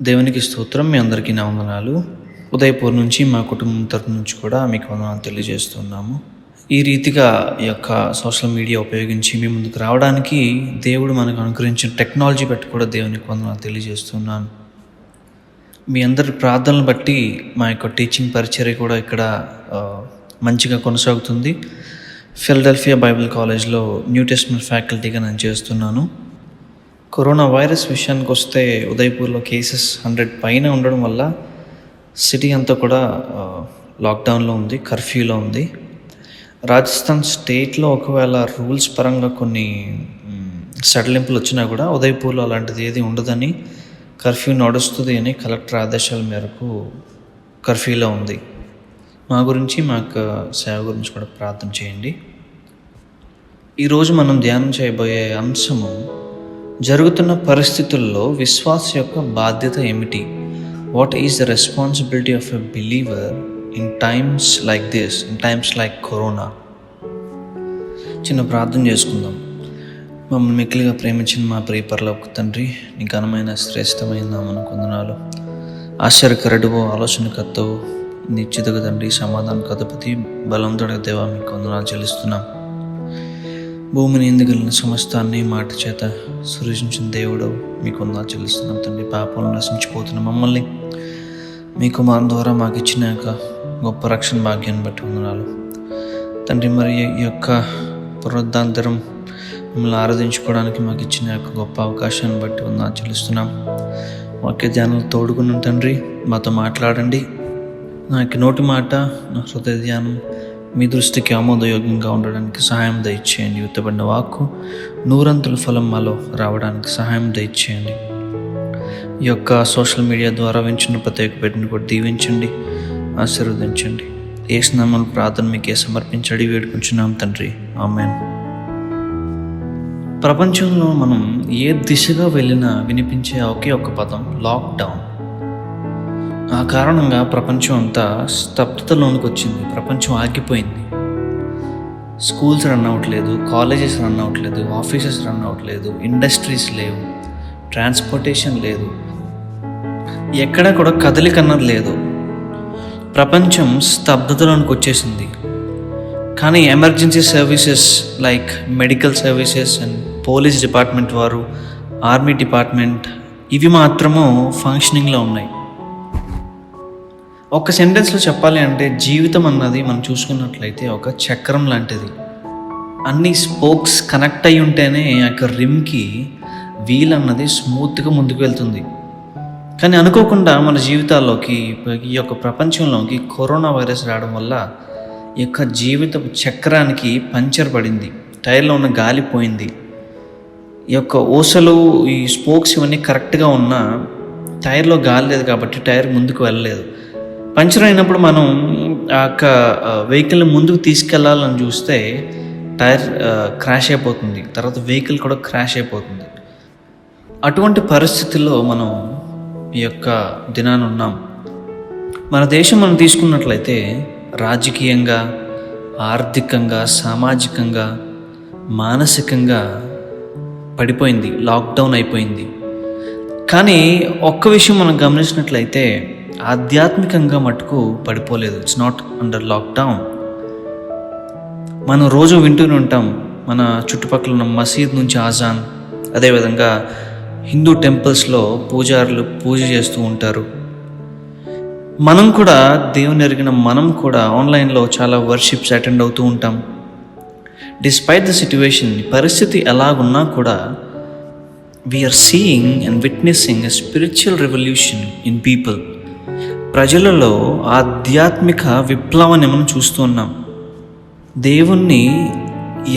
దేవునికి స్తోత్రం. మీ అందరికీ నా వందనాలు. ఉదయపూర్ నుంచి మా కుటుంబం తరపు నుంచి కూడా మీకు వందనాలు తెలియజేస్తున్నాము. ఈ రీతిగా ఈ యొక్క సోషల్ మీడియా ఉపయోగించి మీ ముందుకు రావడానికి దేవుడు మనకు అనుగ్రహించిన టెక్నాలజీ బట్టి కూడా దేవునికి వందనాలు తెలియజేస్తున్నాను. మీ అందరి ప్రార్థనలు బట్టి మా యొక్క టీచింగ్ పరిచర్య కూడా ఇక్కడ మంచిగా కొనసాగుతుంది. ఫిలడెల్ఫియా బైబిల్ కాలేజ్లో న్యూ టెస్టమెంట్ ఫ్యాకల్టీగా నేను చేస్తున్నాను. కరోనా వైరస్ విషయానికి వస్తే ఉదయపూర్లో కేసెస్ 100 పైన ఉండడం వల్ల సిటీ అంతా కూడా లాక్డౌన్లో ఉంది, కర్ఫ్యూలో ఉంది. రాజస్థాన్ స్టేట్లో ఒకవేళ రూల్స్ పరంగా కొన్ని సడలింపులు వచ్చినా కూడా ఉదయపూర్లో అలాంటిది ఏది ఉండదని, కర్ఫ్యూ నడుస్తుంది అని కలెక్టర్ ఆదేశాల మేరకు కర్ఫ్యూలో ఉంది. మా గురించి, మా యొక్క సేవ గురించి కూడా ప్రార్థన చేయండి. ఈరోజు మనం ధ్యానం చేయబోయే అంశము, జరుగుతున్న పరిస్థితుల్లో విశ్వాస యొక్క బాధ్యత ఏమిటి? What is the responsibility of a believer in times like this, in times like corona? చిన్న ప్రార్థన చేసుకుందాం. మమ్మల్ని మిక్కిలిగా ప్రేమించిన మా ప్రియ పరలోక తండ్రి, నీ ఘనమైన శ్రేష్టమైన నామమునకు వందనాలు. ఆశ్చర్యకరుడువో, ఆలోచనకర్తవు, నిశ్చితగా తండ్రి, సమాధానకు అధిపతి, బలంతోడ దేవా, మీకు వందనాలు చెల్లిస్తున్నాం. భూమిని ఎందుగలిగిన సమస్తాన్ని మాట చేత సృజించిన దేవుడు, మీకు వందనాలు చెల్లిస్తున్నాం తండ్రి. పాపంలో నశించిపోతున్న మమ్మల్ని మీ కుమారుని ద్వారా మాకు ఇచ్చిన యొక్క గొప్ప రక్షణ భాగ్యాన్ని బట్టి వందనాలు తండ్రి. మరి ఈ యొక్క పునరుద్ధాంతరం మిమ్మల్ని ఆరాధించుకోవడానికి మాకు ఇచ్చిన యొక్క గొప్ప అవకాశాన్ని బట్టి వందనాలు చెల్లిస్తున్నాం. వాక్య ధ్యానాలు తోడుకున్నాం తండ్రి, మాతో మాట్లాడండి. నా యొక్క నోటి మాట, నా హృదయ ధ్యానం మీ దృష్టికి ఆమోదయోగ్యంగా ఉండడానికి సహాయం దయచేయండి. విత్తబడిన వాక్కు 100 ఫలం మాలో రావడానికి సహాయం దయచేయండి. ఈ యొక్క సోషల్ మీడియా ద్వారా వింటున్న ప్రతి ఒక్క బిడ్డను కూడా దీవించండి, ఆశీర్వదించండి. యేసు నామములో ప్రార్థన మీకే సమర్పించడి వేడుకుంటున్నాం తండ్రి, ఆమేన్. ప్రపంచంలో మనం ఏ దిశగా వెళ్ళినా వినిపించే ఒకే ఒక పదం లాక్డౌన్. ఆ కారణంగా ప్రపంచం అంతా స్తబ్దతలోనికి వచ్చింది. ప్రపంచం ఆగిపోయింది. స్కూల్స్ రన్ అవ్వట్లేదు, కాలేజెస్ రన్ అవ్వట్లేదు, ఆఫీసెస్ రన్ అవ్వట్లేదు, ఇండస్ట్రీస్ లేవు, ట్రాన్స్పోర్టేషన్ లేదు, ఎక్కడ కూడా కదలిక అన్నది లేదు. ప్రపంచం స్తబ్దతలోనికి వచ్చేసింది. కానీ emergency services like medical services and police department వారు, ఆర్మీ డిపార్ట్మెంట్, ఇవి మాత్రము ఫంక్షనింగ్లో ఉన్నాయి. ఒక సెంటెన్స్లో చెప్పాలి అంటే, జీవితం అన్నది మనం చూసుకున్నట్లయితే ఒక చక్రం లాంటిది. అన్ని స్పోక్స్ కనెక్ట్ అయి ఉంటేనే ఆ యొక్క రిమ్కి వీల్ అన్నది స్మూత్గా ముందుకు వెళ్తుంది. కానీ అనుకోకుండా మన జీవితాల్లోకి, ఈ యొక్క ప్రపంచంలోకి కరోనా వైరస్ రావడం వల్ల ఈ యొక్క జీవిత చక్రానికి పంచర్ పడింది. టైర్లో ఉన్న గాలి పోయింది. ఈ యొక్క ఊసలు, ఈ స్పోక్స్ ఇవన్నీ కరెక్ట్గా ఉన్నా టైర్లో గాలి లేదు కాబట్టి టైర్ ముందుకు వెళ్ళలేదు. పంచర్ అయినప్పుడు మనం ఆ యొక్క వెహికల్ని ముందుకు తీసుకెళ్లాలని చూస్తే టైర్ క్రాష్ అయిపోతుంది, తర్వాత వెహికల్ కూడా క్రాష్ అయిపోతుంది. అటువంటి పరిస్థితుల్లో మనం ఈ యొక్క దినాన ఉన్నాం. మన దేశం మనం తీసుకున్నట్లయితే రాజకీయంగా, ఆర్థికంగా, సామాజికంగా, మానసికంగా పడిపోయింది, లాక్డౌన్ అయిపోయింది. కానీ ఒక్క విషయం మనం గమనించినట్లయితే ఆధ్యాత్మికంగా మటుకు పడిపోలేదు. It's not under lockdown. మనం రోజు వింటూనే ఉంటాం, మన చుట్టుపక్కల ఉన్న మసీద్ నుంచి ఆజాన్, అదేవిధంగా హిందూ టెంపుల్స్లో పూజారులు పూజ చేస్తూ ఉంటారు. మనం కూడా, దేవుని ఎరిగిన మనం కూడా ఆన్లైన్లో చాలా వర్షిప్స్ అటెండ్ అవుతూ ఉంటాం. డిస్పైట్ ద సిట్యువేషన్, పరిస్థితి ఎలాగున్నా కూడా we're seeing and witnessing a spiritual revolution in people. ప్రజలలో ఆధ్యాత్మిక విప్లవాన్ని మనం చూస్తూ ఉన్నాం. దేవుణ్ణి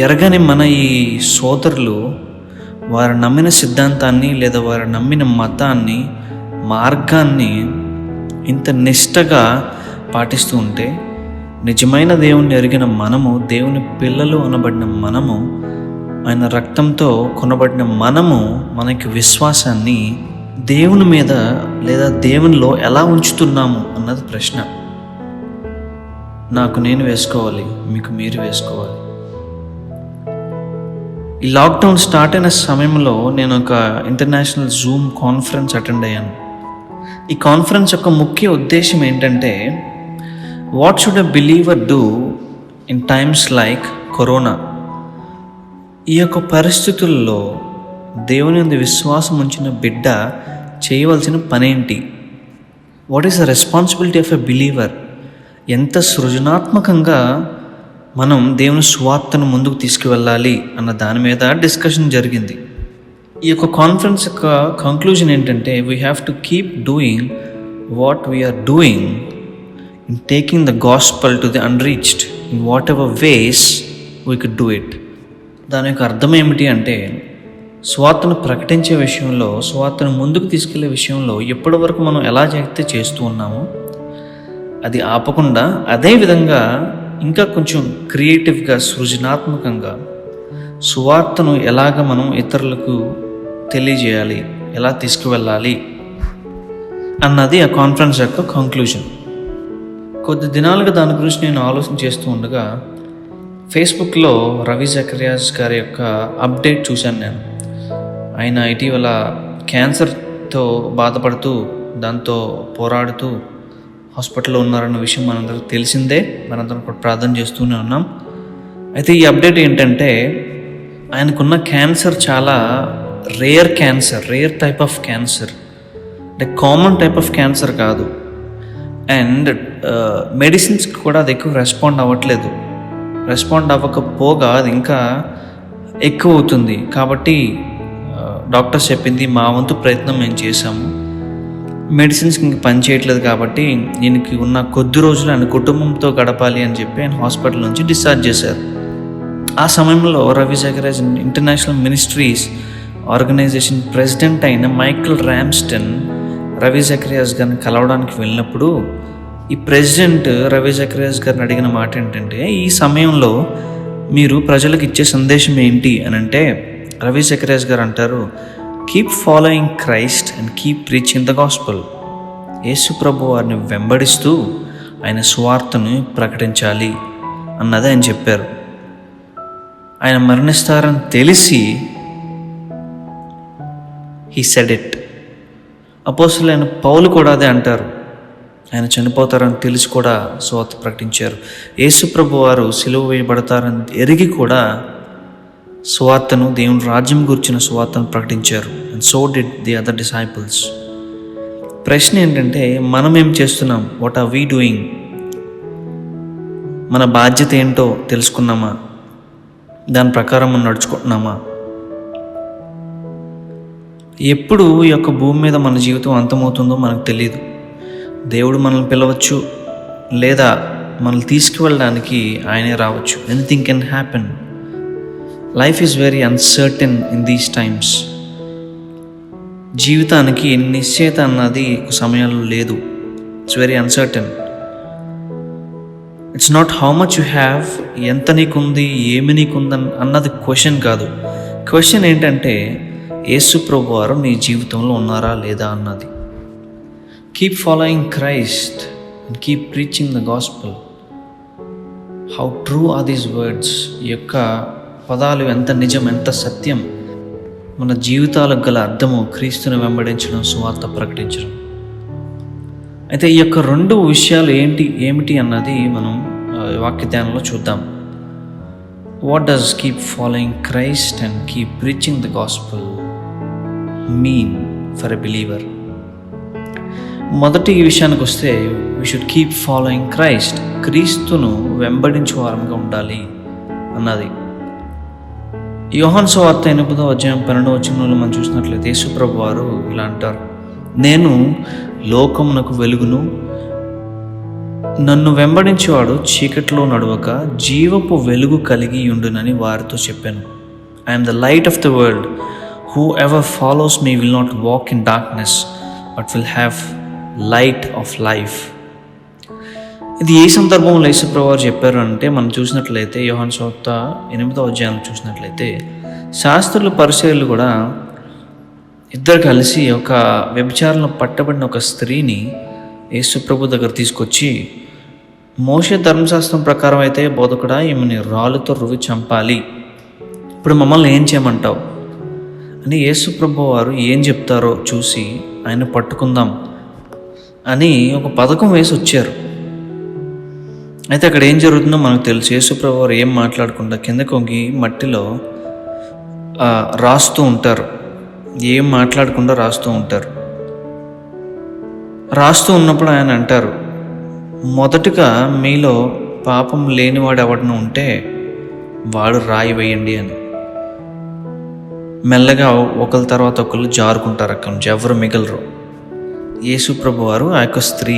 ఎరగని మన ఈ సోదరులు వారు నమ్మిన సిద్ధాంతాన్ని లేదా వారు నమ్మిన మతాన్ని, మార్గాన్ని ఇంత నిష్టగా పాటిస్తూ ఉంటే, నిజమైన దేవుణ్ణి ఎరిగిన మనము, దేవుని పిల్లలు అనబడిన మనము, ఆయన రక్తంతో కొనబడిన మనము మనకి విశ్వాసాన్ని దేవుని మీద లేదా దేవునిలో ఎలా ఉంచుతున్నాము అన్నది ప్రశ్న. నాకు నేను వేసుకోవాలి, మీకు మీరు వేసుకోవాలి. ఈ లాక్డౌన్ స్టార్ట్ అయిన సమయంలో నేను ఒక ఇంటర్నేషనల్ జూమ్ కాన్ఫరెన్స్ అటెండ్ అయ్యాను. ఈ కాన్ఫరెన్స్ యొక్క ముఖ్య ఉద్దేశం ఏంటంటే, what should a believer do in times like corona? ఈ యొక్క పరిస్థితుల్లో దేవుని యందు విశ్వాసం ఉంచిన బిడ్డ చేయవలసిన పనేంటి? What is the responsibility of a believer? ఎంత సృజనాత్మకంగా మనం దేవుని సువార్తను ముందుకు తీసుకువెళ్ళాలి అన్న దాని మీద డిస్కషన్ జరిగింది. ఈ యొక్క కాన్ఫరెన్స్ యొక్క కంక్లూజన్ ఏంటంటే, we have to keep doing what we're doing in taking the gospel to the unreached in whatever ways we could do it. దాని యొక్క అర్థం ఏమిటి అంటే, సువార్తను ప్రకటించే విషయంలో, సువార్తను ముందుకు తీసుకెళ్లే విషయంలో ఎప్పటి వరకు మనం ఎలా అయితే చేస్తూ ఉన్నామో అది ఆపకుండా, అదేవిధంగా ఇంకా కొంచెం క్రియేటివ్గా, సృజనాత్మకంగా సువార్తను ఎలాగ మనం ఇతరులకు తెలియజేయాలి, ఎలా తీసుకువెళ్ళాలి అన్నది ఆ కాన్ఫరెన్స్ యొక్క కంక్లూజన్. కొద్ది దినాలుగా దాని గురించి నేను ఆలోచన చేస్తూ ఉండగా ఫేస్బుక్లో రవి జకరియాస్ గారి యొక్క అప్డేట్ చూశాను నేను. ఆయన ఇటీవల క్యాన్సర్తో బాధపడుతూ, దాంతో పోరాడుతూ హాస్పిటల్లో ఉన్నారన్న విషయం మనందరికి తెలిసిందే. మనందరం కూడా ప్రార్థన చేస్తూనే ఉన్నాం. అయితే ఈ అప్డేట్ ఏంటంటే, ఆయనకున్న క్యాన్సర్ చాలా రేర్ టైప్ ఆఫ్ క్యాన్సర్, అంటే కామన్ టైప్ ఆఫ్ క్యాన్సర్ కాదు. అండ్ మెడిసిన్స్కి కూడా అది ఎక్కువ రెస్పాండ్ అవ్వకపోగా అది ఇంకా ఎక్కువ అవుతుంది. కాబట్టి డాక్టర్స్ చెప్పింది, మా వంతు ప్రయత్నం మేము చేశాము, మెడిసిన్స్కి ఇంక పని చేయట్లేదు, కాబట్టి ఈయనకి ఉన్న కొద్ది రోజులు ఆయన కుటుంబంతో గడపాలి అని చెప్పి ఆయన హాస్పిటల్ నుంచి డిశ్చార్జ్ చేశారు. ఆ సమయంలో Ravi Zacharias International Ministries organization president అయిన మైకల్ ర్యామ్స్టన్ రవి జకరియాస్ గారిని కలవడానికి వెళ్ళినప్పుడు, ఈ ప్రెసిడెంట్ రవి జకరియాస్ గారిని అడిగిన మాట ఏంటంటే, ఈ సమయంలో మీరు ప్రజలకు ఇచ్చే సందేశం ఏంటి అని అంటే, రవి జకరియాస్ గారు అంటారు, keep following Christ and keep preaching the gospel. యేసు ప్రభు వారిని వెంబడిస్తూ ఆయన సువార్తను ప్రకటించాలి అన్నది ఆయన చెప్పారు. ఆయన మరణిస్తారని తెలిసి హీ సెడ్ ఇట్. అపోస్తలుడైన పౌలు కూడా అదే అంటారు. ఆయన చనిపోతారని తెలిసి కూడా సువార్త ప్రకటించారు. యేసు ప్రభు వారు సిలువ వేయబడతారని ఎరిగి కూడా సువార్తను, దేవుని రాజ్యం గురించిన సువార్తను ప్రకటించారు. And so did the other disciples. ప్రశ్న ఏంటంటే, మనం ఏం చేస్తున్నాం? What are we doing? మన బాధ్యత ఏంటో తెలుసుకున్నామా? దాని ప్రకారం మనం నడుచుకుంటున్నామా? ఎప్పుడు ఈ యొక్క భూమి మీద మన జీవితం అంతమవుతుందో మనకు తెలియదు. దేవుడు మనల్ని పిలవచ్చు, లేదా మనల్ని తీసుకువెళ్ళడానికి ఆయనే రావచ్చు. Anything can happen. Life is very uncertain in these times. జీవితానికి నిశ్చయత అన్నది సమయంలో లేదు. It's very uncertain. It's not how much you have, ఎంత నీకుంది, ఏమి నీకుంది అన్నది క్వశ్చన్ కాదు. క్వశ్చన్ ఏంటంటే, యేసు ప్రభు వారు నీ జీవితంలో ఉన్నారా లేదా అన్నది. Keep following Christ and keep preaching the gospel. How true or these words? ఈ యొక్క పదాలు ఎంత నిజం, ఎంత సత్యం. మన జీవితాలకు గల అర్థము క్రీస్తుని వెంబడించడం, సువార్త ప్రకటించడం. అయితే ఈ యొక్క రెండు విషయాలు ఏమిటి అన్నది మనం వాక్య ధ్యానంలో చూద్దాం. What does keep following Christ and keep preaching the gospel mean for a believer? మొదటి విషయానికి వస్తే, we should keep following Christ. క్రీస్తును వెంబడించే వారంగా ఉండాలి అన్నది. యోహాను సువార్త 8వ అధ్యాయం 12వ వచనంలో మనం చూసినట్లయితే యేసు ప్రభు వారు ఇలా అంటారు, నేను లోకమునకు వెలుగును, నన్ను వెంబడించేవాడు చీకట్లో నడవక జీవపు వెలుగు కలిగి ఉండునని వారితో చెప్పాను. I'm the light of the world. Who ever follows me will not walk in darkness but will have light of life. ఇది ఏ సందర్భంలో యేసు ప్రభు వారు చెప్పారు అంటే, మనం చూసినట్లయితే యోహాను సువార్త 8వ అధ్యాయం చూసినట్లయితే, శాస్త్రులు పరిసయ్యులు కూడా ఇద్దరు కలిసి ఒక వ్యభిచారంలో పట్టబడిన ఒక స్త్రీని యేసు ప్రభు దగ్గర తీసుకొచ్చి, మోషే ధర్మశాస్త్రం ప్రకారం అయితే బోధకుడా, ఈమెని రాళ్ళతో రువి చంపాలి, ఇప్పుడు మమ్మల్ని ఏం చేయమంటావు అని యేసు ప్రభు వారు ఏం చెప్తారో చూసి ఆయన పట్టుకుందాం అని ఒక పథకం వేసి వచ్చారు. అయితే అక్కడ ఏం జరుగుతుందో మనకు తెలుసు. యేసుప్రభు వారు ఏం మాట్లాడకుండా కిందకు వంగి మట్టిలో రాస్తూ ఉంటారు. ఏం మాట్లాడకుండా రాస్తూ ఉంటారు. రాస్తూ ఉన్నప్పుడు ఆయన అంటారు, మొదటగా మీలో పాపం లేనివాడు ఎవడన ఉంటే వాడు రాయి వేయండి అని. మెల్లగా ఒకరి తర్వాత ఒకరు జారుకుంటారు. అక్కడి నుంచి ఎవరు మిగలరు. యేసుప్రభు వారు ఆ యొక్క స్త్రీ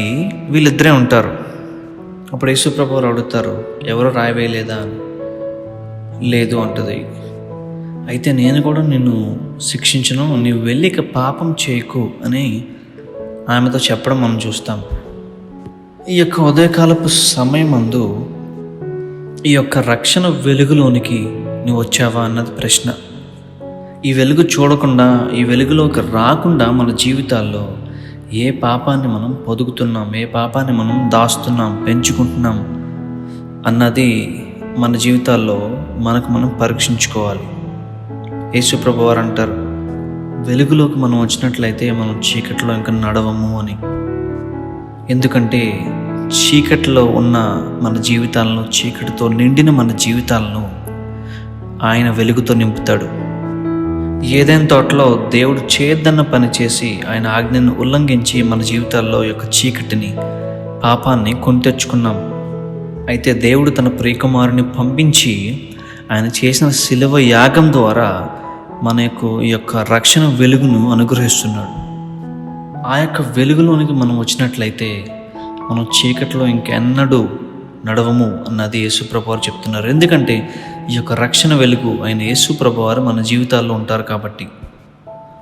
వీళ్ళిద్దరే ఉంటారు. అప్పుడు యేసుప్రభు వారు అడుగుతారు, ఎవరు రాయి వేయలేదా అని. లేదు అంటది. అయితే నేను కూడా నిన్ను శిక్షించను, నీవు వెళ్ళి ఇక పాపం చేయకు అని ఆమెతో చెప్పడం మనం చూస్తాం. ఈ యొక్క ఉదయకాలపు సమయమందు ఈ యొక్క రక్షణ వెలుగులోనికి నువ్వు వచ్చావా అన్నది ప్రశ్న. ఈ వెలుగు చూడకుండా, ఈ వెలుగులోకి రాకుండా మన జీవితాల్లో ఏ పాపాన్ని మనం పొదుగుతున్నాం, ఏ పాపాన్ని మనం దాస్తున్నాం, పెంచుకుంటున్నాం అన్నది మన జీవితాల్లో మనకు మనం పరీక్షించుకోవాలి. యేసుప్రభు వారు అంటారు, వెలుగులోకి మనం వచ్చినట్లయితే మనం చీకట్లో ఇంకా నడవము అని. ఎందుకంటే చీకటిలో ఉన్న మన జీవితాలను, చీకటితో నిండిన మన జీవితాలను ఆయన వెలుగుతో నింపుతాడు. ఏదైనా తోటలో దేవుడు చేయొద్దన్న పని చేసి ఆయన ఆజ్ఞను ఉల్లంఘించి మన జీవితాల్లో యొక్క చీకటిని, పాపాన్ని కొని తెచ్చుకున్నాం. అయితే దేవుడు తన ప్రియకుమారుని పంపించి ఆయన చేసిన శిలువ యాగం ద్వారా మనకు ఈ యొక్క రక్షణ వెలుగును అనుగ్రహిస్తున్నాడు. ఆ యొక్క వెలుగులోనికి మనం వచ్చినట్లయితే మనం చీకటిలో ఇంకెన్నడూ నడవము అన్నది యేసుప్రభు వారు చెప్తున్నారు. ఎందుకంటే ఈ యొక్క రక్షణ వెలుగు అయిన యేసుప్రభు వారు మన జీవితాల్లో ఉంటారు కాబట్టి.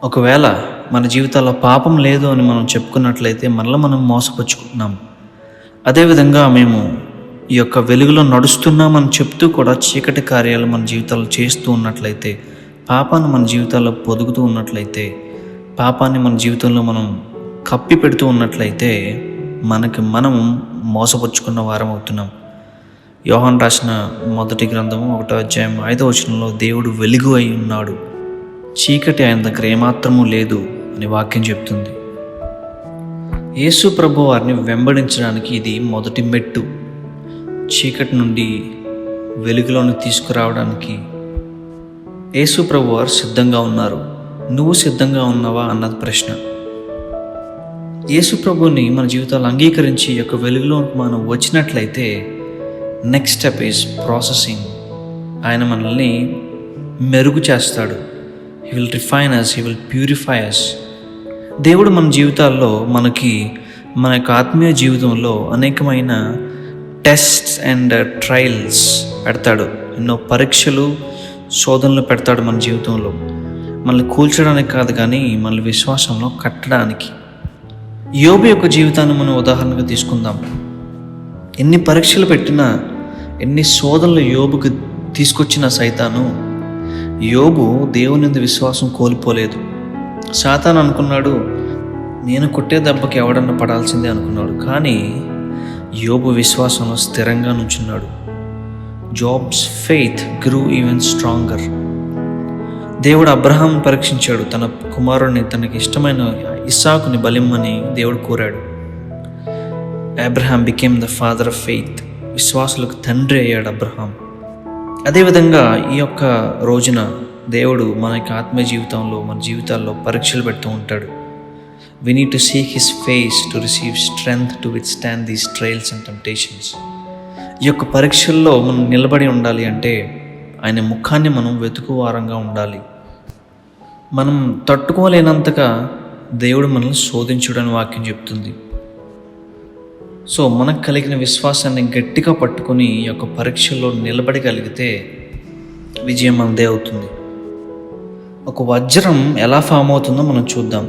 ఒకవేళ మన జీవితాల్లో పాపం లేదు అని మనం చెప్పుకున్నట్లయితే మనలో మనం మోసపుచ్చుకుంటున్నాం. అదేవిధంగా మేము ఈ యొక్క వెలుగులో నడుస్తున్నామని చెప్తూ కూడా చీకటి కార్యాలు మన జీవితాల్లో చేస్తూ ఉన్నట్లయితే, పాపాన్ని మన జీవితాల్లో పొదుగుతూ ఉన్నట్లయితే, పాపాన్ని మన జీవితంలో మనం కప్పి పెడుతూ ఉన్నట్లయితే మనకి మనం మోసపుచ్చుకున్న వారం అవుతున్నాం. యోహాను రాసిన మొదటి గ్రంథము 1వ అధ్యాయం 5వ వచనంలో దేవుడు వెలుగు అయి ఉన్నాడు, చీకటి ఆయన దగ్గర ఏమాత్రము లేదు అని వాక్యం చెప్తుంది. యేసు ప్రభు వారిని వెంబడించడానికి ఇది మొదటి మెట్టు. చీకటి నుండి వెలుగులోకి తీసుకురావడానికి యేసు ప్రభు వారు సిద్ధంగా ఉన్నారు. నువ్వు సిద్ధంగా ఉన్నావా అన్నది ప్రశ్న. యేసు ప్రభుని మన జీవితాలు అంగీకరించి యొక్క వెలుగులోకి మనం వచ్చినట్లయితే నెక్స్ట్ స్టెప్ ఈజ్ ప్రాసెసింగ్. ఆయన మనల్ని మెరుగు చేస్తాడు. He will refine us, he will purify us. దేవుడు మన జీవితాల్లో మన యొక్క ఆత్మీయ జీవితంలో అనేకమైన టెస్ట్స్ అండ్ ట్రయల్స్ పెడతాడు. ఎన్నో పరీక్షలు, శోధనలు పెడతాడు మన జీవితంలో. మనల్ని కూల్చడానికి కాదు, కానీ మనల్ని విశ్వాసంలో కట్టడానికి. యోబు యొక్క జీవితాన్ని మనం ఉదాహరణగా తీసుకుందాం. ఎన్ని పరీక్షలు పెట్టినా, ఎన్ని శోధనలు యోబుకు తీసుకొచ్చిన సైతాను, యోబు దేవుని యందు విశ్వాసం కోల్పోలేదు. సాతాను అనుకున్నాడు, నేను కొట్టే దెబ్బకి ఎవడన్నా పడాల్సిందే అనుకున్నాడు. కానీ యోబు విశ్వాసంలో స్థిరంగా నుంచున్నాడు. Job's faith grew even stronger. దేవుడు అబ్రహాం పరీక్షించాడు. తన కుమారుడిని, తనకి ఇష్టమైన ఇస్సాకుని బలిమ్మని దేవుడు కోరాడు. Abraham became the father of faith. విశ్వాసులకు తండ్రి అయ్యాడు అబ్రహాం. అదేవిధంగా ఈ యొక్క రోజున దేవుడు మన యొక్క ఆత్మీయ జీవితంలో, మన జీవితాల్లో పరీక్షలు పెడుతూ ఉంటాడు. We need to seek His face to receive strength to withstand these trials and temptations. ఈ యొక్క పరీక్షల్లో మనం నిలబడి ఉండాలి అంటే ఆయన ముఖాన్ని మనం వెతుకువారంగా ఉండాలి. మనం తట్టుకోలేనంతగా దేవుడు మనల్ని శోధించుడని వాక్యం చెప్తుంది. సో మనకు కలిగిన విశ్వాసాన్ని గట్టిగా పట్టుకొని ఈ యొక్క పరీక్షల్లో నిలబడగలిగితే విజయం మనదే అవుతుంది. ఒక వజ్రం ఎలా ఫామ్ అవుతుందో మనం చూద్దాం.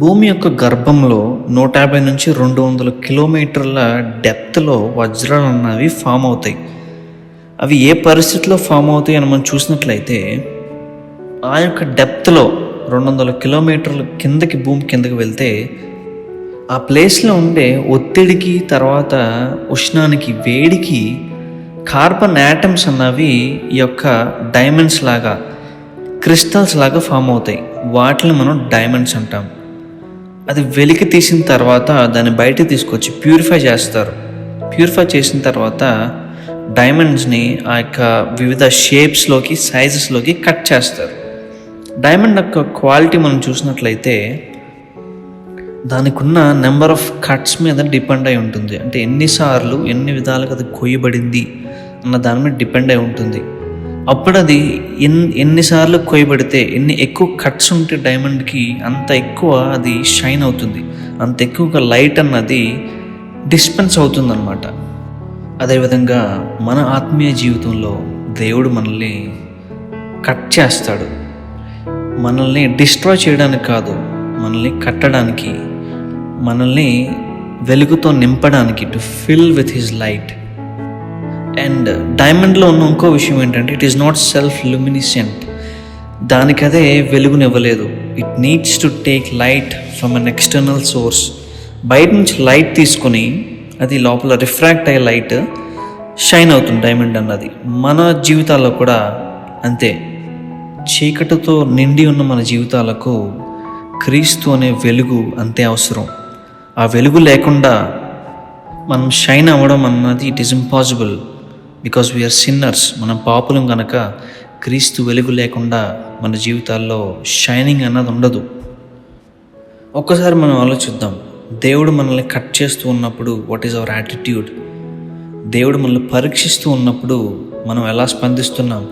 భూమి యొక్క గర్భంలో 150 నుంచి 200 కిలోమీటర్ల డెప్త్లో వజ్రాలు అన్నవి ఫామ్ అవుతాయి. అవి ఏ పరిస్థితిలో ఫామ్ అవుతాయి అని మనం చూసినట్లయితే, ఆ యొక్క డెప్త్లో 200 కిలోమీటర్ల కిందకి, భూమి కిందకి వెళ్తే ఆ ప్లేస్లో ఉండే ఒత్తిడికి, తర్వాత ఉష్ణానికి, వేడికి కార్బన్ యాటమ్స్ అన్నవి ఈ యొక్క డైమండ్స్ లాగా, క్రిస్టల్స్ లాగా ఫామ్ అవుతాయి. వాటిని మనం డైమండ్స్ అంటాం. అది వెలికి తీసిన తర్వాత దాన్ని బయటకు తీసుకొచ్చి ప్యూరిఫై చేస్తారు. ప్యూరిఫై చేసిన తర్వాత డైమండ్స్ని ఆ యొక్క వివిధ షేప్స్లోకి, సైజెస్లోకి కట్ చేస్తారు. డైమండ్ యొక్క క్వాలిటీ మనం చూసినట్లయితే దానికి ఉన్న నెంబర్ ఆఫ్ కట్స్ మీద డిపెండ్ అయి ఉంటుంది. అంటే ఎన్నిసార్లు ఎన్ని విధాలుగా అది కొయ్యబడింది అన్న దాని మీద డిపెండ్ అయి ఉంటుంది. అప్పుడు అది ఎన్నిసార్లు కొయ్యబడితే, ఎన్ని ఎక్కువ కట్స్ ఉంటే డైమండ్కి అంత ఎక్కువ అది షైన్ అవుతుంది, అంత ఎక్కువగా లైట్ అన్నది డిస్పెన్స్ అవుతుంది అన్నమాట. అదేవిధంగా మన ఆత్మీయ జీవితంలో దేవుడు మనల్ని కట్ చేస్తాడు. మనల్ని డిస్ట్రాయ్ చేయడానికి కాదు, మనల్ని కట్టడానికి, మనల్ని వెలుగుతో నింపడానికి, to fill with his light. And డైమండ్లో ఉన్న ఇంకో విషయం ఏంటంటే it is not self luminescent. దానికదే వెలుగునివ్వలేదు. It needs to take light from an external source. బయట నుంచి లైట్ తీసుకొని అది లోపల రిఫ్రాక్ట్ అయ్యే లైట్ షైన్ అవుతుంది డైమండ్ అన్నది. మన జీవితాల్లో కూడా అంతే. చీకటితో నిండి ఉన్న మన జీవితాలకు క్రీస్తు అనే వెలుగు అంతే అవసరం. ఆ వెలుగు లేకుండా మనం షైన్ అవ్వడం అన్నది it is impossible, because we're sinners. మనం పాపులం కనుక క్రీస్తు వెలుగు లేకుండా మన జీవితాల్లో షైనింగ్ అన్నది ఉండదు. ఒక్కసారి మనం ఆలోచిద్దాం, దేవుడు మనల్ని కట్ చేస్తూ ఉన్నప్పుడు వాట్ ఈజ్ అవర్ యాటిట్యూడ్? దేవుడు మనల్ని పరీక్షిస్తూ ఉన్నప్పుడు మనం ఎలా స్పందిస్తున్నాం?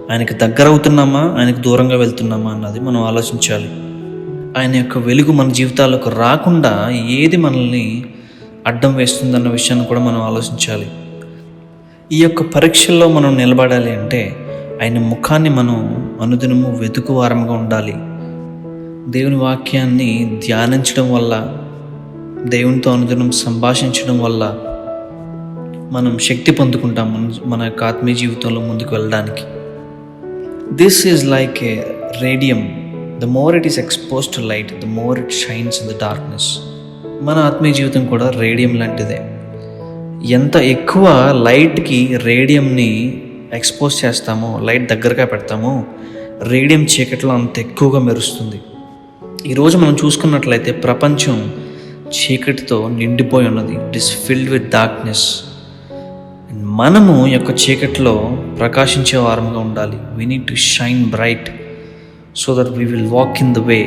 ఆయనకి దగ్గర అవుతున్నామా, ఆయనకు దూరంగా వెళ్తున్నామా అన్నది మనం ఆలోచించాలి. ఆయన యొక్క వెలుగు మన జీవితాలకు రాకుండా ఏది మనల్ని అడ్డం వేస్తుందన్న విషయాన్ని కూడా మనం ఆలోచించాలి. ఈ యొక్క పరీక్షల్లో మనం నిలబడాలి అంటే ఆయన ముఖాన్ని మనం అనుదినము వెతుకువారంగా ఉండాలి. దేవుని వాక్యాన్ని ధ్యానించడం వల్ల, దేవునితో అనుదినం సంభాషించడం వల్ల మనం శక్తి పొందుకుంటాం మన యొక్క ఆత్మీయ జీవితంలో ముందుకు వెళ్ళడానికి. This is like A radium. The more it is expose to light, the more it shines in the darkness. మన ఆత్మీయ జీవితం కూడా రేడియం లాంటిదే. ఎంత ఎక్కువ లైట్కి రేడియంని ఎక్స్పోజ్ చేస్తామో, లైట్ దగ్గరగా పెడతామో, రేడియం చీకట్లో అంత ఎక్కువగా మెరుస్తుంది. ఈరోజు మనం చూసుకున్నట్లయితే ప్రపంచం చీకటితో నిండిపోయి ఉన్నది. It is filled with darkness. మనము యొక్క చీకట్లో ప్రకాశించే వారంగా ఉండాలి. We need to shine bright so that we will walk in the way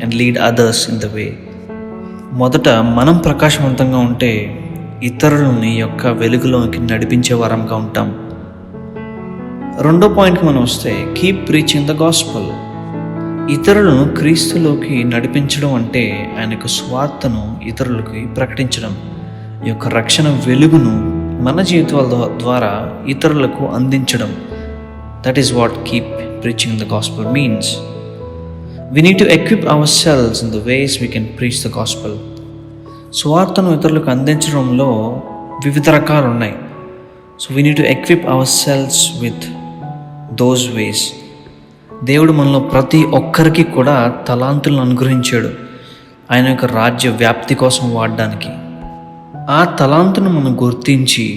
and lead others in the way. మొదట మనం ప్రకాశవంతంగా ఉంటే ఇతరులని యొక్క వెలుగులోకి నడిపించే వారంగా ఉంటాం. రెండో పాయింట్కి మనం వస్తే కీప్ ప్రీచింగ్ ద గాస్పెల్. ఇతరులను క్రీస్తులోకి నడిపించడం అంటే ఆయన యొక్క స్వార్థను ఇతరులకి ప్రకటించడం, ఈ యొక్క రక్షణ వెలుగును మన జీవితాల ద్వారా ఇతరులకు అందించడం. That is what keep preaching the gospel means. We need to equip ourselves in the ways we can preach the gospel. సువార్తను ఇతరులకు అందించడంలో వివిధ రకాలు ఉన్నాయి. So we need to equip ourselves with those ways. దేవుడు మనలో ప్రతి ఒక్కరికి కూడా తలాంతులను అనుగ్రహించాడు ఆయన యొక్క రాజ్య వ్యాప్తి కోసం వాడడానికి. ఆ తలాంతును మనం గుర్తించి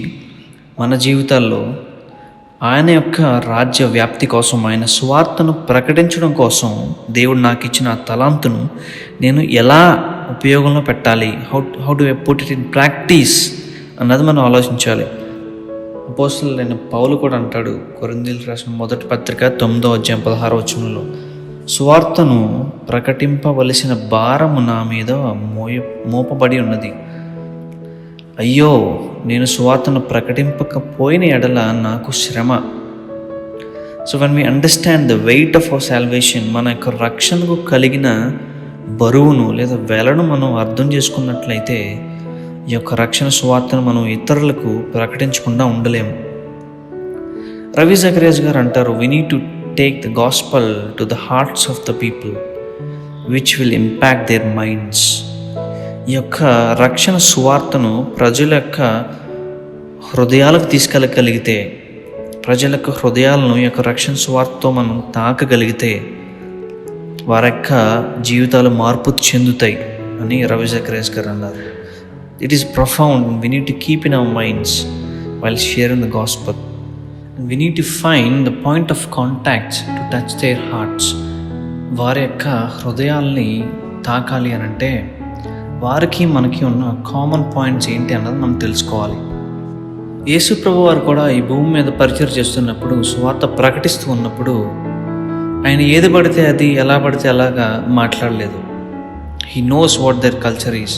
మన జీవితాల్లో ఆయన యొక్క రాజ్య వ్యాప్తి కోసం, ఆయన సువార్తను ప్రకటించడం కోసం దేవుడు నాకు ఇచ్చిన ఆ తలాంతును నేను ఎలా ఉపయోగంలో పెట్టాలి, how do I put it in practice అన్నది మనం ఆలోచించాలి. అపోస్తలుడైన పౌలు కూడా అంటాడు, కొరింథీయులకు రాసిన మొదటి పత్రిక 9వ అధ్యాయం 16వ వచనంలో, సువార్తను ప్రకటింపవలసిన భారము నా మీద మోపబడి ఉన్నది. అయ్యో, నేను సువార్తను ప్రకటింపకపోయిన ఎడల నాకు శ్రమ. So when we understand the weight of our salvation, మన యొక్క రక్షణకు కలిగిన బరువును లేదా వెలను మనం అర్థం చేసుకున్నట్లయితే ఈ యొక్క రక్షణ సువార్తను మనం ఇతరులకు ప్రకటించకుండా ఉండలేము. రవి జకరియాస్ గారు అంటారు, we need to take the gospel to the hearts of the people which will impact their minds. ఈ యొక్క రక్షణ సువార్తను ప్రజల యొక్క హృదయాలకు తీసుకెళ్ళగలిగితే, ప్రజల యొక్క హృదయాలను ఈ యొక్క రక్షణ సువార్తతో మనం తాకగలిగితే వారి యొక్క జీవితాలు మార్పు చెందుతాయి అని రవి జకరియాస్ గారు అన్నారు. It is profound. We need to keep in our minds while sharing the gospel. We need to find the point of contact to touch their hearts. వారి యొక్క హృదయాల్ని తాకాలి అని అంటే వారికి మనకి ఉన్న కామన్ పాయింట్స్ ఏంటి అన్నది మనం తెలుసుకోవాలి. యేసు ప్రభు వారు కూడా ఈ భూమి మీద పరిచయం చేస్తున్నప్పుడు, సువార్త ప్రకటిస్తూ ఉన్నప్పుడు ఆయన ఏది పడితే అది, ఎలా పడితే అలాగా మాట్లాడలేదు. He knows what there culture is.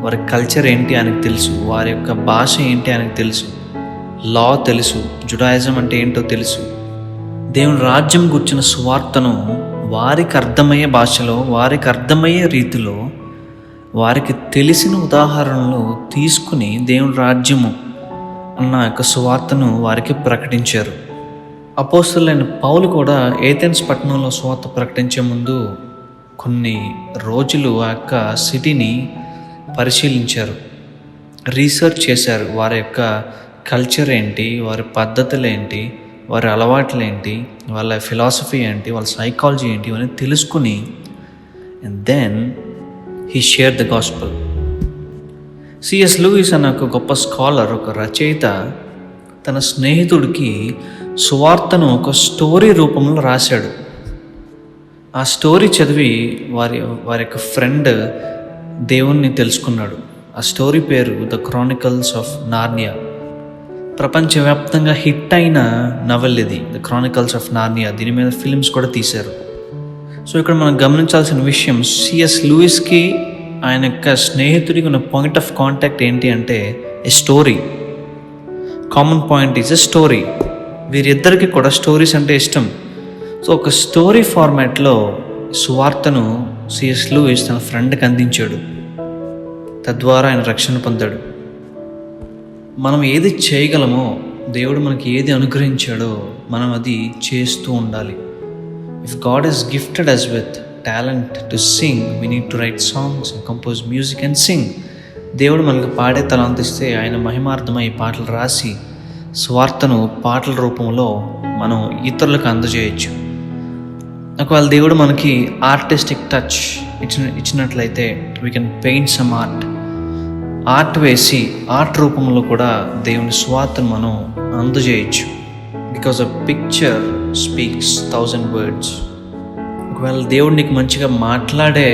వారి కల్చర్ ఏంటి ఆయనకు తెలుసు, వారి యొక్క భాష ఏంటి ఆయనకు తెలుసు, లా తెలుసు, జుడాయిజం అంటే ఏంటో తెలుసు. దేవుని రాజ్యం గుర్చిన సువార్తను వారికి అర్థమయ్యే భాషలో, వారికి అర్థమయ్యే రీతిలో, వారికి తెలిసిన ఉదాహరణలు తీసుకుని దేవుని రాజ్యము అన్న యొక్క సువార్తను వారికి ప్రకటించారు. అపోస్తలులైన పౌలు కూడా ఏథెన్స్ పట్టణంలో సువార్త ప్రకటించే ముందు కొన్ని రోజులు ఆ యొక్క సిటీని పరిశీలించారు, రీసెర్చ్ చేశారు. వారి యొక్క కల్చర్ ఏంటి, వారి పద్ధతులు ఏంటి, వారి అలవాట్లు ఏంటి, వాళ్ళ ఫిలాసఫీ ఏంటి, వాళ్ళ సైకాలజీ ఏంటి, ఇవన్నీ తెలుసుకుని and then he share the gospel. C S Lewis అన్న ఒక గొప్ప స్కాలర్, ఒక రచయిత తన స్నేహితుడికి సువార్తను ఒక స్టోరీ రూపంలో రాశాడు. ఆ స్టోరీ చదివి వారి యొక్క ఫ్రెండ్ దేవుణ్ణి తెలుసుకున్నాడు. ఆ స్టోరీ పేరు ద క్రానికల్స్ ఆఫ్ నార్నియా. ప్రపంచవ్యాప్తంగా హిట్ అయిన నవల్ ఇది, ద క్రానికల్స్ ఆఫ్ నార్నియా. దీని మీద ఫిల్మ్స్ కూడా తీశారు. సో ఇక్కడ మనం గమనించాల్సిన విషయం, సిఎస్ లూయిస్కి ఆయన యొక్క స్నేహితుడికి ఉన్న పాయింట్ ఆఫ్ కాంటాక్ట్ ఏంటి అంటే a story. Common point is a story. వీరిద్దరికి కూడా స్టోరీస్ అంటే ఇష్టం. సో ఒక స్టోరీ ఫార్మాట్లో సువార్తను సిఎస్ లూయిస్ తన ఫ్రెండ్కి అందించాడు. తద్వారా ఆయన రక్షణ పొందాడు. మనం ఏది చేయగలమో, దేవుడు మనకి ఏది అనుగ్రహించాడో మనం అది చేస్తూ ఉండాలి. If God is gifted us with talent to sing, we need to write songs and compose music and sing. దేవుడు మనకు పాడే తలాంతు ఇస్తే ఆయన మహిమార్థమై పాటలు రాసి స్వార్థను పాటల రూపంలో మనం ఇతరులకు అందజేయచ్చు. ఒకవేళ దేవుడు మనకి ఆర్టిస్టిక్ టచ్ ఇచ్చినట్లయితే we can paint some art వేసి ఆర్ట్ రూపంలో కూడా దేవుని స్వార్థను మనం అందజేయచ్చు. Because a picture speaks 1000 words. ఒకవేళ దేవుడు నీకు మంచిగా మాట్లాడే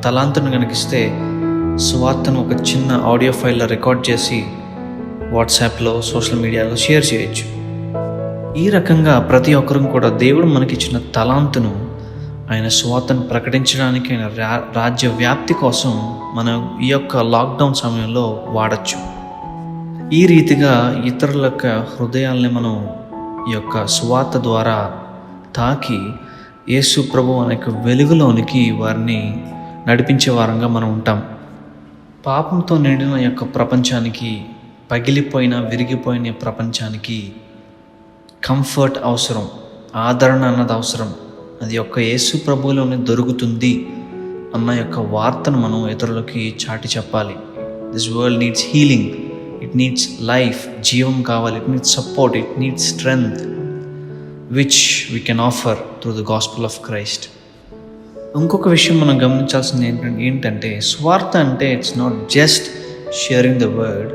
తలాంతును కనిపిస్తే సువార్తను ఒక చిన్న ఆడియో ఫైల్లో రికార్డ్ చేసి వాట్సాప్లో, సోషల్ మీడియాలో షేర్ చేయొచ్చు. ఈ రకంగా ప్రతి ఒక్కరూ కూడా దేవుడు మనకిచ్చిన తలాంతును ఆయన సువార్తను ప్రకటించడానికి, ఆయన రాజ్య వ్యాప్తి కోసం మనం ఈ యొక్క లాక్డౌన్ సమయంలో వాడచ్చు. ఈ రీతిగా ఇతరుల యొక్క హృదయాల్ని మనం ఈ యొక్క సువార్త ద్వారా తాకి యేసు ప్రభు అనే వెలుగులోనికి వారిని నడిపించే వారంగా మనం ఉంటాం. పాపంతో నిండిన యొక్క ప్రపంచానికి, పగిలిపోయిన విరిగిపోయిన ప్రపంచానికి కంఫర్ట్ అవసరం, ఆదరణ అన్నది అవసరం. అది యొక్క యేసు ప్రభువులోనే దొరుకుతుంది అన్న యొక్క వార్తను మనం ఇతరులకి చాటి చెప్పాలి. This world needs healing, it needs life, జీవం కావాలి, it needs support, it needs strength which we can offer through the gospel of Christ. ఇంకొక విషయం మనం గమనించాల్సింది ఏంటంటే స్వార్థ అంటే it's not just sharing the word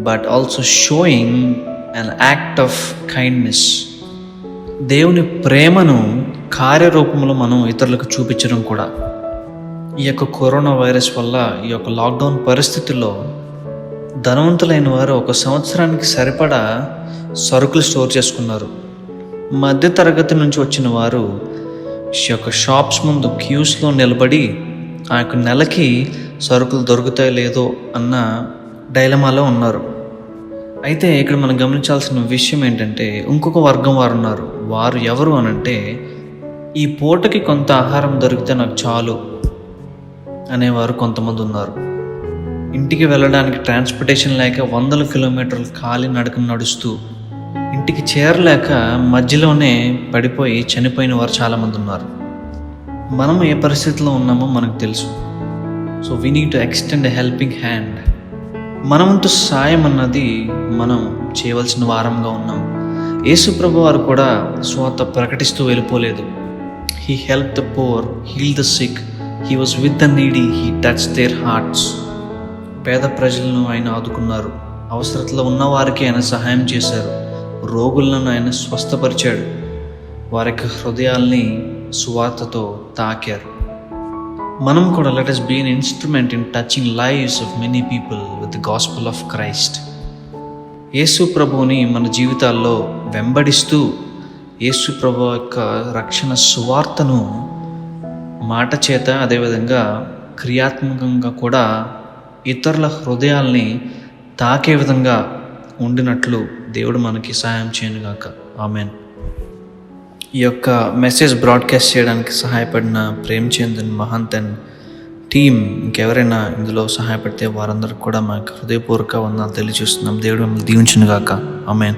but also sowing an act of kindness. దేవుని ప్రేమను కార్యరూపంలో మనం ఇతరులకు చూపించడం కూడా. ఈ యొక్క కరోనా వైరస్ వల్ల, ఈ యొక్క లాక్డౌన్ పరిస్థితుల్లో ధనవంతులైన వారు 1 సంవత్సరానికి సరిపడా సరుకులు స్టోర్ చేసుకున్నారు. మధ్య తరగతి నుంచి వచ్చిన వారు ఈ యొక్క షాప్స్ ముందు క్యూస్లో నిలబడి ఆ యొక్క నెలకి సరుకులు దొరుకుతాయో లేదో అన్న డైలమాలో ఉన్నారు. అయితే ఇక్కడ మనం గమనించాల్సిన విషయం ఏంటంటే ఇంకొక వర్గం వారు ఉన్నారు. వారు ఎవరు అనంటే, ఈ పూటకి కొంత ఆహారం దొరికితే నాకు చాలు అనేవారు కొంతమంది ఉన్నారు. ఇంటికి వెళ్ళడానికి ట్రాన్స్పోర్టేషన్ లేక 100 కిలోమీటర్లు ఖాళీ నడకను నడుస్తూ ఇంటికి చేరలేక మధ్యలోనే పడిపోయి చనిపోయిన వారు చాలామంది ఉన్నారు. మనం ఏ పరిస్థితిలో ఉన్నామో మనకు తెలుసు. So we need to extend a helping hand. మనవంతు సాయం అన్నది మనం చేయవలసిన వారంగా ఉన్నాం. యేసు ప్రభు వారు కూడా స్వార్థ ప్రకటిస్తూ వెళ్ళిపోలేదు. He help the poor, heal the sick, he was with the needy, he touch their hearts. పేద ప్రజలను ఆయన ఆదుకున్నారు. అవసరతలో ఉన్న వారికి ఆయన సహాయం చేశారు. రోగులను ఆయన స్వస్థపరిచాడు. వారి యొక్క హృదయాల్ని సువార్తతో తాకారు. మనం కూడా let us be an instrument in touching lives of many people with the gospel of Christ. యేసు ప్రభువుని మన జీవితాల్లో వెంబడిస్తూ యేసు ప్రభు యొక్క రక్షణ సువార్తను మాట చేత అదేవిధంగా క్రియాత్మకంగా కూడా ఇతరుల హృదయాల్ని తాకే విధంగా ఉండినట్లు దేవుడు మనకి సహాయం చేయనుగాక. ఆమెన్. ఈ యొక్క మెసేజ్ బ్రాడ్కాస్ట్ చేయడానికి సహాయపడిన ప్రేమ్చంద్ మహంత్ అండ్ టీమ్ ఇంకెవరైనా ఇందులో సహాయపడితే వారందరికీ కూడా మాకు హృదయపూర్వక వందనాలు తెలియజేస్తున్నాం. దేవుడు మిమ్మల్ని దీవించునుగాక. ఆమెన్.